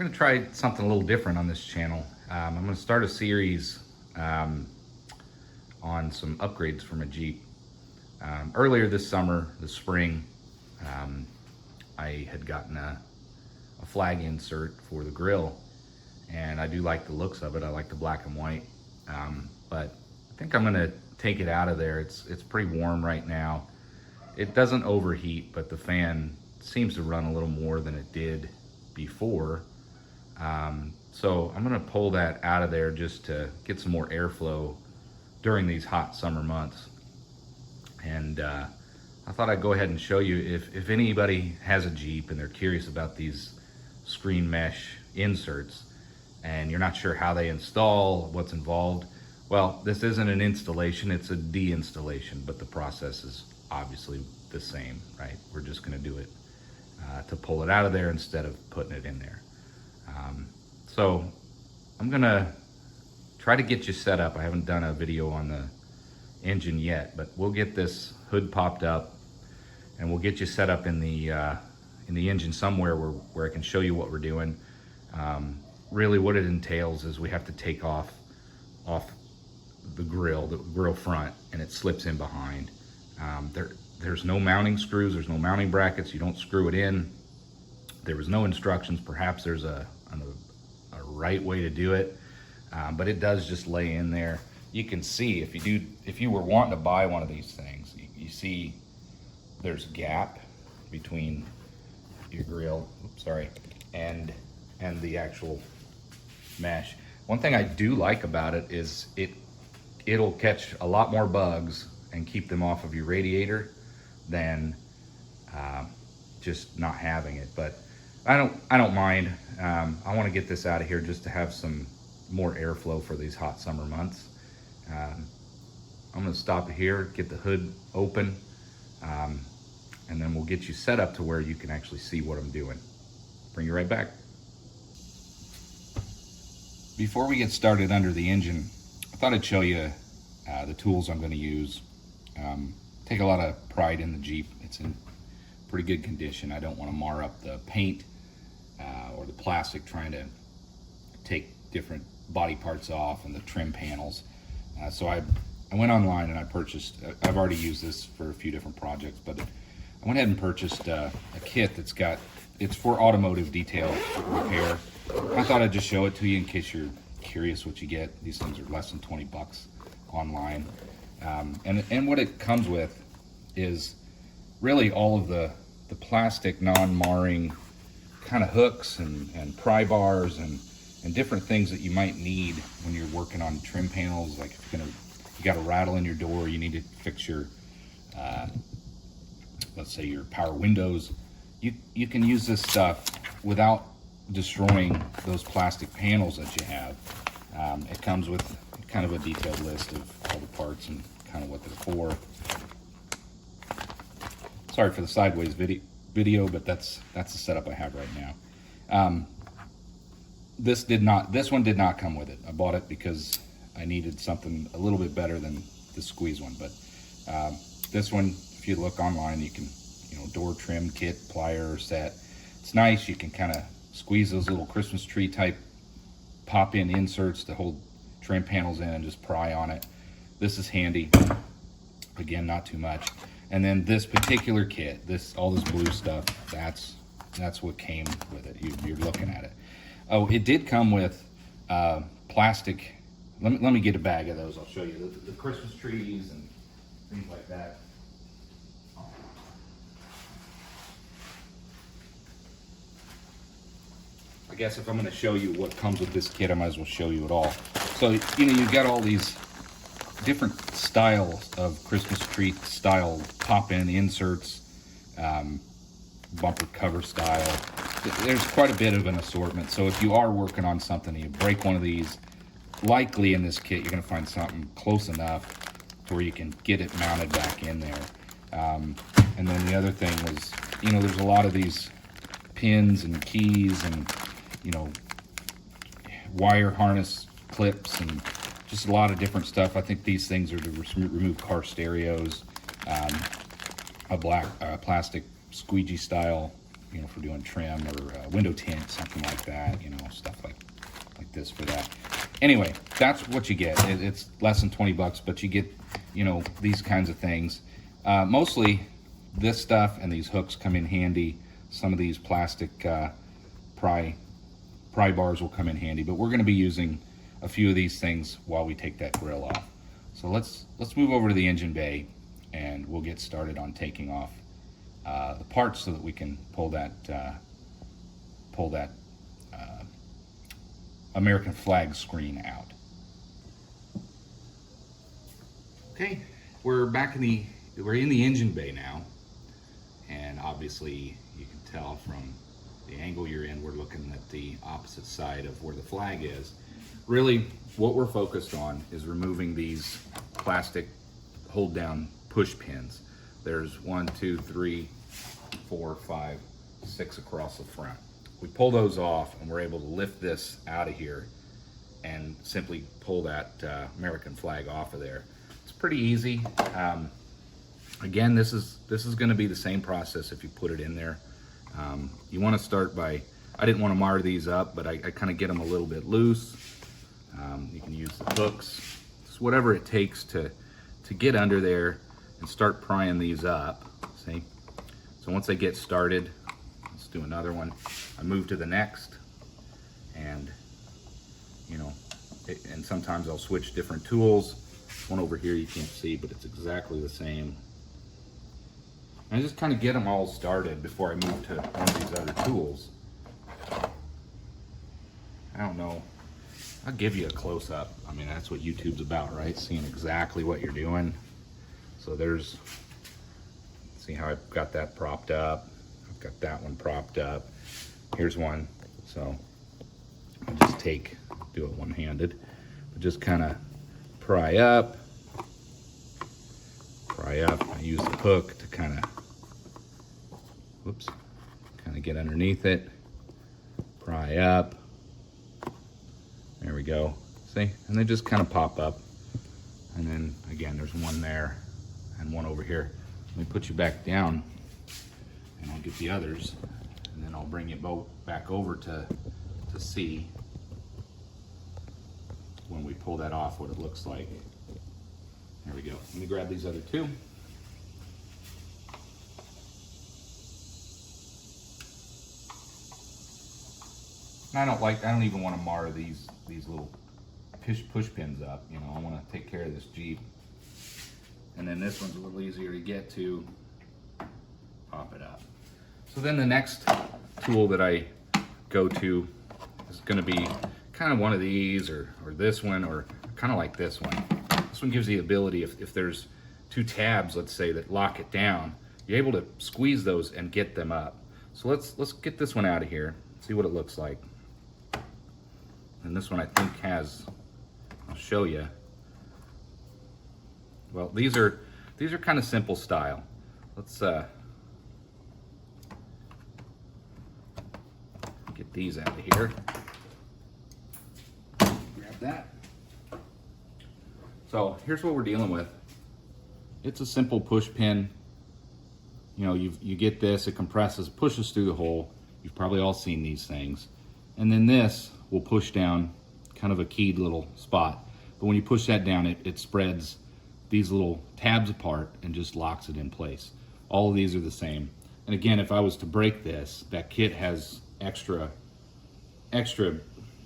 We're gonna try something a little different on this channel. I'm gonna start a series on some upgrades from a Jeep. Earlier this spring, I had gotten a flag insert for the grill, and I do like the looks of it. I like the black and white, but I think I'm gonna take it out of there. It's pretty warm right now. It doesn't overheat, but the fan seems to run a little more than it did before. So I'm gonna pull that out of there just to get some more airflow during these hot summer months. And I thought I'd go ahead and show you if anybody has a Jeep and they're curious about these screen mesh inserts and you're not sure how they install, what's involved. Well, this isn't an installation, it's a deinstallation, but the process is obviously the same, right? We're just gonna do it to pull it out of there instead of putting it in there. So I'm gonna try to get you set up. I haven't done a video on the engine yet, but we'll get this hood popped up and we'll get you set up in the engine somewhere where I can show you what we're doing. Really what it entails is we have to take off the grill front, and it slips in behind. There's no mounting screws, there's no mounting brackets, you don't screw it in. There was no instructions. Perhaps there's a right way to do it, but it does just lay in there. You can see if you were wanting to buy one of these things, you see there's a gap between your grill, and the actual mesh. One thing I do like about it is it'll catch a lot more bugs and keep them off of your radiator than just not having it. But I don't mind. I want to get this out of here just to have some more airflow for these hot summer months. I'm going to stop it here, get the hood open, and then we'll get you set up to where you can actually see what I'm doing. Bring you right back. Before we get started under the engine, I thought I'd show you the tools I'm going to use. Take a lot of pride in the Jeep. It's in pretty good condition. I don't want to mar up the paint or the plastic trying to take different body parts off and the trim panels. So I went online and I purchased, I've already used this for a few different projects, but I went ahead and purchased a kit it's for automotive detail repair. I thought I'd just show it to you in case you're curious what you get. These things are less than 20 bucks online. And what it comes with is really all of the plastic non-marring kind of hooks and pry bars and different things that you might need when you're working on trim panels. Like if you got a rattle in your door, you need to fix your, let's say your power windows. You can use this stuff without destroying those plastic panels that you have. It comes with kind of a detailed list of all the parts and kind of what they're for. Sorry for the sideways video, but that's the setup I have right now. This one did not come with it. I bought it because I needed something a little bit better than the squeeze one. But this one, if you look online, you can, door trim kit, plier set. It's nice. You can kind of squeeze those little Christmas tree type pop-in inserts to hold trim panels in and just pry on it. This is handy. Again, not too much. And then this particular kit, all this blue stuff, that's what came with it. You're looking at it. Oh, it did come with plastic. Let me get a bag of those. I'll show you the Christmas trees and things like that. I guess if I'm going to show you what comes with this kit, I might as well show you it all. So, you've got all these different styles of Christmas tree style pop-in inserts, bumper cover style. There's quite a bit of an assortment. So if you are working on something and you break one of these, likely in this kit you're going to find something close enough to where you can get it mounted back in there. And then the other thing was, there's a lot of these pins and keys and wire harness clips and just a lot of different stuff. I think these things are to remove car stereos, a black plastic squeegee style you know, for doing trim or window tint, something like that, you know, stuff like this for that. Anyway, that's what you get. It's less than 20 bucks, but you get, you know, these kinds of things. Mostly this stuff and these hooks come in handy. Some of these plastic pry bars will come in handy, but we're going to be using a few of these things while we take that grill off. So let's move over to the engine bay, and we'll get started on taking off the parts so that we can pull that American flag screen out. Okay, we're in the engine bay now, and obviously you can tell from the angle you're in, we're looking at the opposite side of where the flag is. Really, what we're focused on is removing these plastic hold down push pins. There's 1, 2, 3, 4, 5, 6 across the front. We pull those off and we're able to lift this out of here and simply pull that American flag off of there. It's pretty easy. Again, this is going to be the same process if you put it in there. You want to start by, I didn't want to mar these up, but I kind of get them a little bit loose. You can use the hooks, just whatever it takes to get under there and start prying these up. See? So once I get started, let's do another one. I move to the next, and you know, and sometimes I'll switch different tools. One over here you can't see, but it's exactly the same. And I just kind of get them all started before I move to one of these other tools. I don't know. I'll give you a close-up. I mean, that's what YouTube's about, right? Seeing exactly what you're doing. So there's, see how I've got that propped up? I've got that one propped up. Here's one. So I'll just do it one-handed. Just kind of pry up. I use the hook to kind of get underneath it. Pry up. There we go. See? And they just kind of pop up. And then again, there's one there and one over here. Let me put you back down and I'll get the others. And then I'll bring you both back over to see when we pull that off what it looks like. There we go. Let me grab these other two. And I don't even want to mar these little push pins up. You know, I want to take care of this Jeep. And then this one's a little easier to get to. Pop it up. So then the next tool that I go to is going to be kind of one of these, or this one, or kind of like this one. This one gives the ability, if there's two tabs, let's say, that lock it down, you're able to squeeze those and get them up. So let's get this one out of here, see what it looks like. And this one I think has, I'll show you. Well, these are kind of simple style. Let's get these out of here. Grab that. So here's what we're dealing with. It's a simple push pin. You know, you get this, it compresses, pushes through the hole. You've probably all seen these things. And then this will push down kind of a keyed little spot. But when you push that down, it spreads these little tabs apart and just locks it in place. All of these are the same. And again, if I was to break this, that kit has extra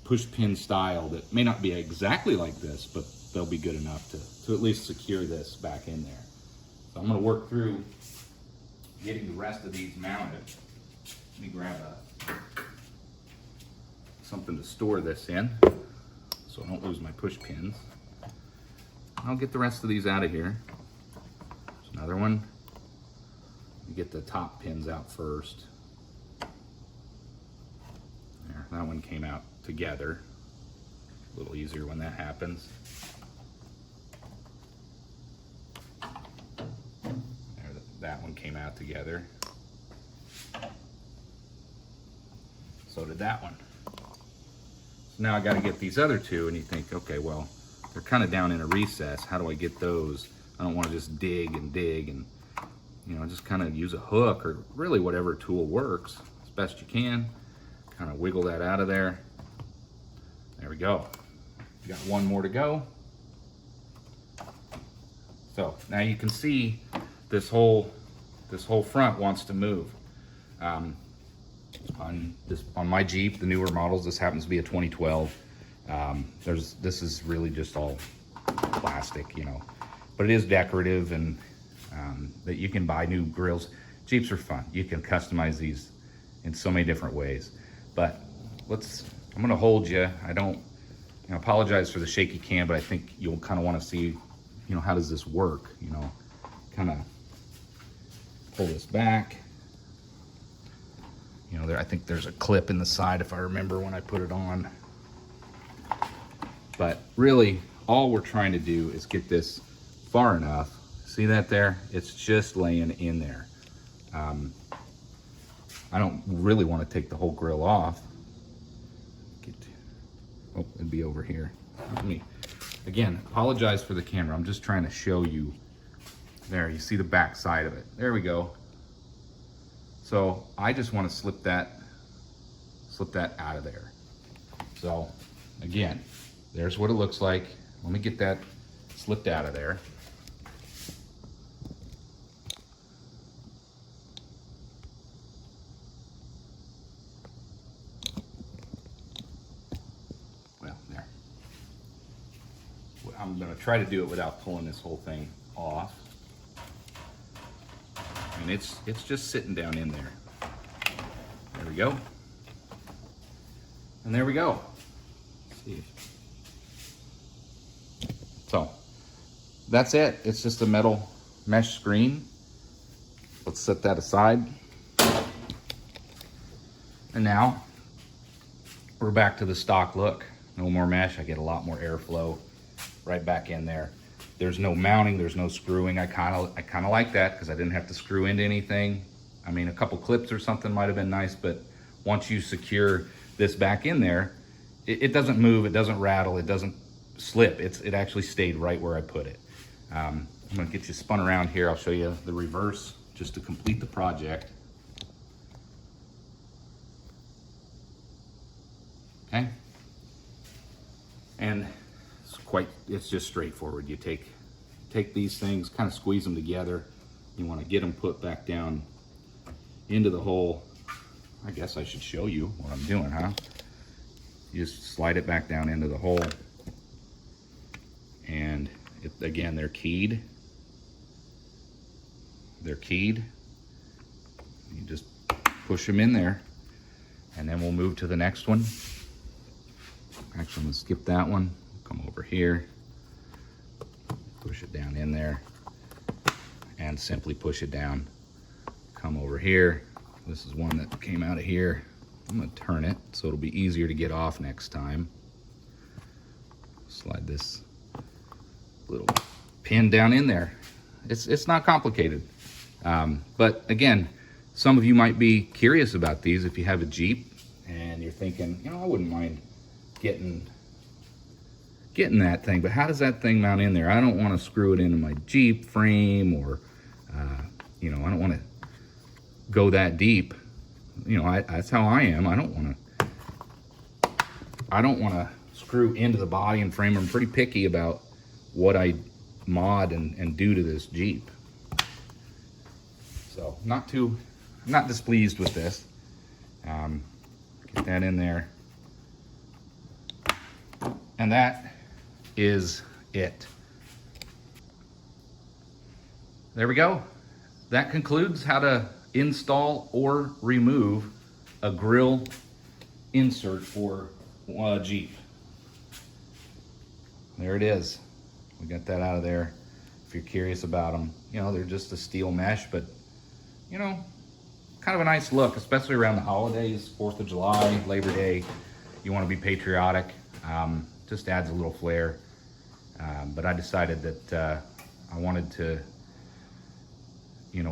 push pin style that may not be exactly like this, but they'll be good enough to at least secure this back in there. So I'm going to work through getting the rest of these mounted. Let me grab something to store this in so I don't lose my push pins. I'll get the rest of these out of here. There's another one. You get the top pins out first. There, that one came out together. A little easier when that happens. There, that one came out together. So did that one. So now I got to get these other two, and you think, okay, well, they're kind of down in a recess. How do I get those? I don't want to just dig and, you know, just kind of use a hook or really whatever tool works. best you can. Kind of wiggle that out of there. There we go. We got one more to go. So now you can see this whole front wants to move. On my Jeep, the newer models, this happens to be a 2012. This is really just all plastic, you know, but it is decorative, and that you can buy new grills. Jeeps are fun. You can customize these in so many different ways. But I'm gonna hold you. I don't, apologize for the shaky cam, but I think you'll kind of want to see, how does this work? Kind of pull this back. I think there's a clip in the side if I remember when I put it on. But really, all we're trying to do is get this far enough. See that there? It's just laying in there. I don't really want to take the whole grill off. Oh, it'd be over here. Again, apologize for the camera. I'm just trying to show you. There, you see the back side of it. There we go. So I just want to slip that out of there. So again, there's what it looks like. Let me get that slipped out of there. Well, there. I'm gonna try to do it without pulling this whole thing off. And it's just sitting down in there. There we go. And there we go. Let's see. So that's it. It's just a metal mesh screen. Let's set that aside. And now we're back to the stock look. No more mesh. I get a lot more airflow right back in there. There's no mounting, there's no screwing. I kind of like that because I didn't have to screw into anything. I mean, a couple clips or something might have been nice, but once you secure this back in there, it doesn't move, it doesn't rattle, it doesn't slip. It actually stayed right where I put it. I'm gonna get you spun around here. I'll show you the reverse just to complete the project. Okay. And it's just straightforward. You take these things, kind of squeeze them together. You want to get them put back down into the hole. I guess I should show you what I'm doing, huh? You just slide it back down into the hole. And again, they're keyed. They're keyed. You just push them in there, and then we'll move to the next one. Actually, I'm gonna skip that one. Come over here, push it down in there, and simply push it down. Come over here. This is one that came out of here. I'm gonna turn it so it'll be easier to get off next time. Slide this little pin down in there. It's not complicated. But again, some of you might be curious about these if you have a Jeep and you're thinking, I wouldn't mind getting that thing, but how does that thing mount in there? I don't want to screw it into my Jeep frame, or I don't want to go that deep. That's how I am. I don't want to screw into the body and frame. I'm pretty picky about what I mod and do to this Jeep. So I'm not displeased with this. Get that in there. And that is it. There we go. That concludes how to install or remove a grill insert for a Jeep. There it is. We got that out of there. If you're curious about them, they're just a steel mesh, but kind of a nice look, especially around the holidays, 4th of July, Labor Day. You want to be patriotic. Just adds a little flair. But I decided that I wanted to,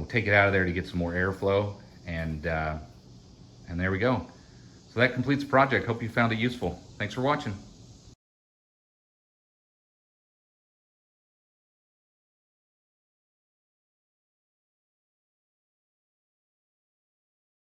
take it out of there to get some more airflow, and there we go. So that completes the project. Hope you found it useful. Thanks for watching.